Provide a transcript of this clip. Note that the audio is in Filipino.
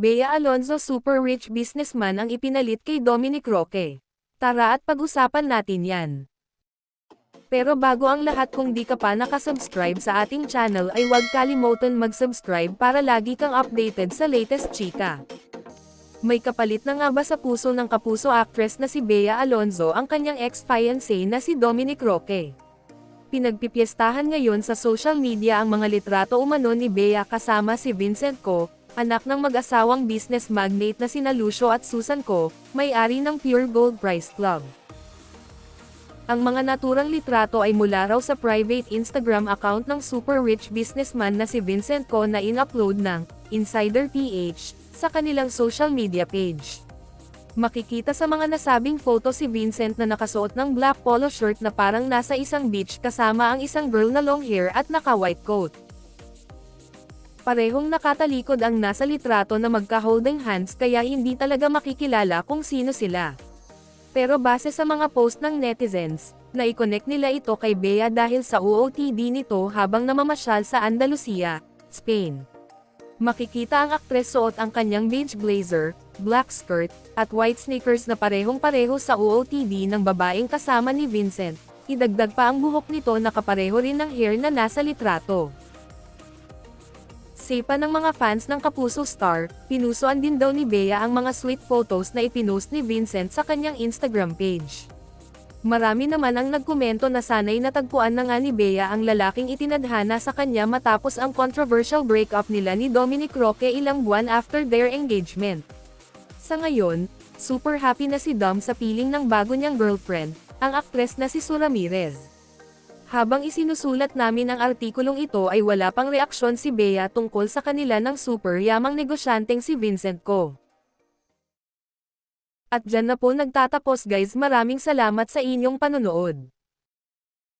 Bea Alonzo super rich businessman ang ipinalit kay Dominic Roque. Tara at pag-usapan natin yan. Pero bago ang lahat, kung di ka pa nakasubscribe sa ating channel ay huwag kalimutan mag-subscribe para lagi kang updated sa latest chika. May kapalit na nga ba sa puso ng kapuso actress na si Bea Alonzo ang kanyang ex-fiancé na si Dominic Roque? Pinagpipiestahan ngayon sa social media ang mga litrato umano ni Bea kasama si Vincent Co, anak ng mag-asawang business magnate na sina Lucio at Susan Co, may-ari ng Pure Gold Prize Club. Ang mga naturang litrato ay mula raw sa private Instagram account ng super rich businessman na si Vincent Co na in-upload ng Insider PH sa kanilang social media page. Makikita sa mga nasabing photo si Vincent na nakasuot ng black polo shirt na parang nasa isang beach kasama ang isang girl na long hair at naka-white coat. Parehong nakatalikod ang nasa litrato na magka-holding hands kaya hindi talaga makikilala kung sino sila. Pero base sa mga post ng netizens, na-connect nila ito kay Bea dahil sa OOTD nito habang namamasyal sa Andalusia, Spain. Makikita ang aktres suot ang kanyang beige blazer, black skirt, at white sneakers na parehong-pareho sa OOTD ng babaeng kasama ni Vincent. Idagdag pa ang buhok nito na kapareho rin ng hair na nasa litrato. Sipa ng mga fans ng Kapuso Star, pinusuan din daw ni Bea ang mga sweet photos na ipinost ni Vincent sa kanyang Instagram page. Marami naman ang nagkomento na sana'y natagpuan na nga ni Bea ang lalaking itinadhana sa kanya matapos ang controversial breakup nila ni Dominic Roque ilang buwan after their engagement. Sa ngayon, super happy na si Dom sa piling ng bago niyang girlfriend, ang aktres na si Sue Ramirez. Habang isinusulat namin ang artikulong ito ay wala pang reaksyon si Bea tungkol sa kanila ng super yamang negosyanteng si Vincent Co. At dyan na po nagtatapos guys, maraming salamat sa inyong panonood.